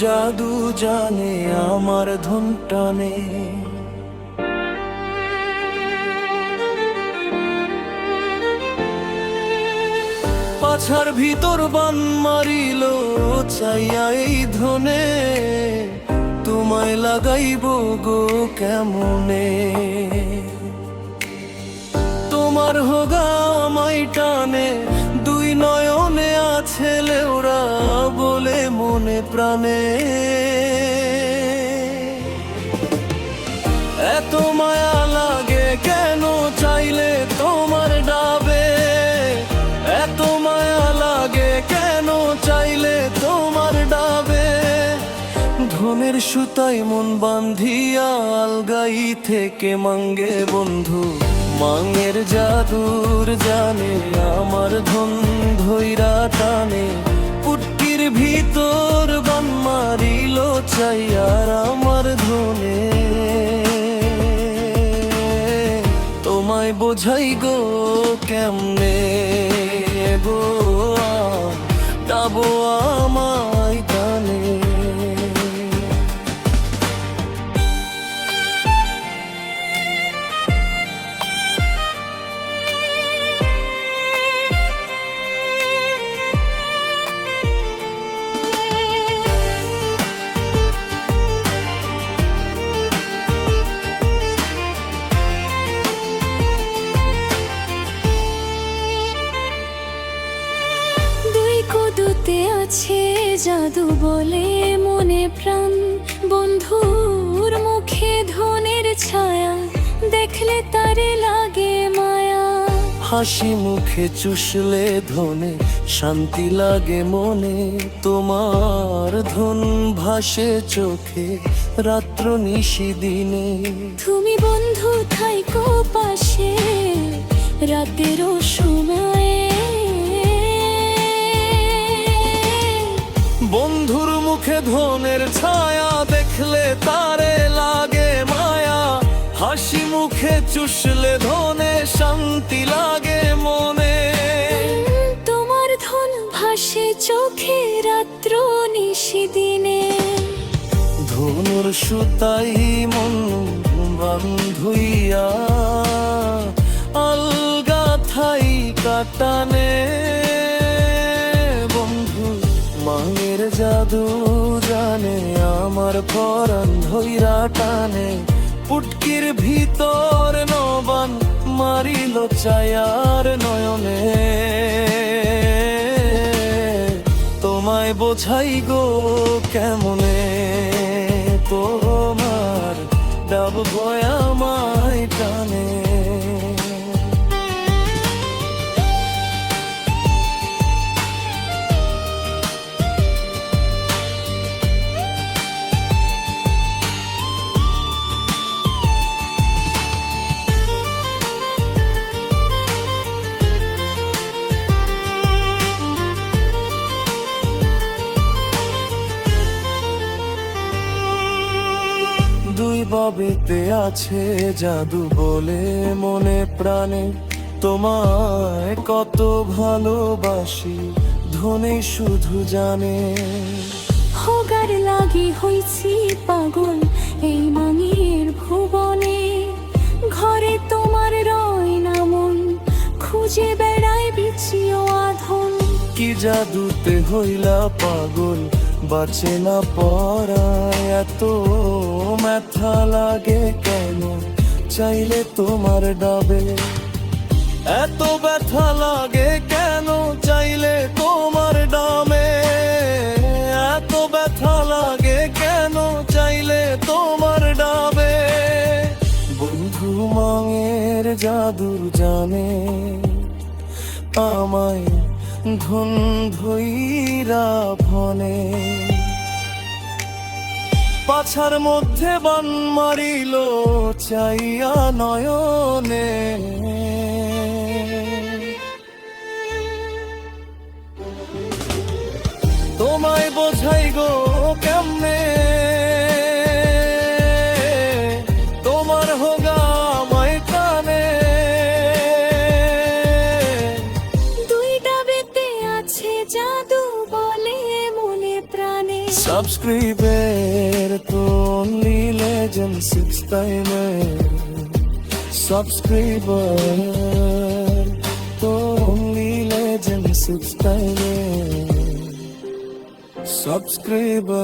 জাদু জানে আমার ধন টানে। পাছার ভিতর বান মারিল চাইয়া এই ধনে, তোমায় লাগাইব গো কেমনে। তোমার হোগা আমায় টানে, দুই নয়নে আছে লেওরা বলে মনে প্রাণে। এত মায়া লাগে কেন চাইলে তোমার ডাবে, এত মায়া লাগে কেন চাইলে তোমার ডাবে। ধনের সুতায় মন বান্ধিয়া আলগাই থেকে মাঙ্গে বন্ধু, মাঙের জাদুর জানে আমার ধন ধইরা টানে। পুটকির ভিতর বান মারিল চাইয়ার আমার ধনে। তোমায় বোঝাই গো কেমনে গো, ডাবো আমায় কানে। কদুতে আছে জাদু বলে মনে প্রাণ, বন্ধুর মুখে ধনের ছায়া দেখলে তারে লাগে মায়া। হাসি মুখে চুষলে ধনে শান্তি লাগে মনে, তোমার ধন ভাসে চোখে রাত্র নিশি দিনে। তুমি বন্ধু থাইকো পাশে রাতেরও সময়ে, বন্ধুর মুখে ধনের ছায়া দেখলে তারে লাগে মায়া। হাসি মুখে চুষলে ধনে শান্তি লাগে মনে। তোমার ধন ভাসে চোখে রাত্র নিশি দিনে। ধনুর সুতাই মন বান্ধুইয়া আলগা থাই কাটানে। মাঙের জাদু জানে আমার পরাণ ধইরা টানে। পুটকির ভিতর নবান মারিল চায়ার নয়নে। তোমায় বোঝাই গো কেমনে, তোমার ডাব আমায় টানে। দুই বাবেতে আছে জাদু বলে মনে প্রাণে, তোমায় কত ভালোবাসি ধনে শুধু জানে। হোগার লাগি হইছি পাগল এই মাঙের ভুবনে, ঘরে তোমার রয় না মন খুঁজে বেড়ায় বিচিও আধন। কি জাদুতে হইলা পাগল বাঁচে না পরায়, এত ব্যথা লাগে কেন চাইলে তোমার ডাবে। এত ব্যথা লাগে কেন চাইলে তোমার ডামে। এত ব্যথা লাগে কেন চাইলে তোমার ডাবে। বন্ধু মাঙের জাদুর জানে আমায় ধন ধইরা ভনে। পাছার মধ্যে বান মারিল চাইয়া নয়নে। তোমায় বোঝাই গো কেমনে, তোমার হোগা আমায় টানে। দুই ডাবেতে আছে জাদু বলে মনে প্রাণে। Subscriber to only legend 6 timer. Subscriber to only legend 6 timer. Subscriber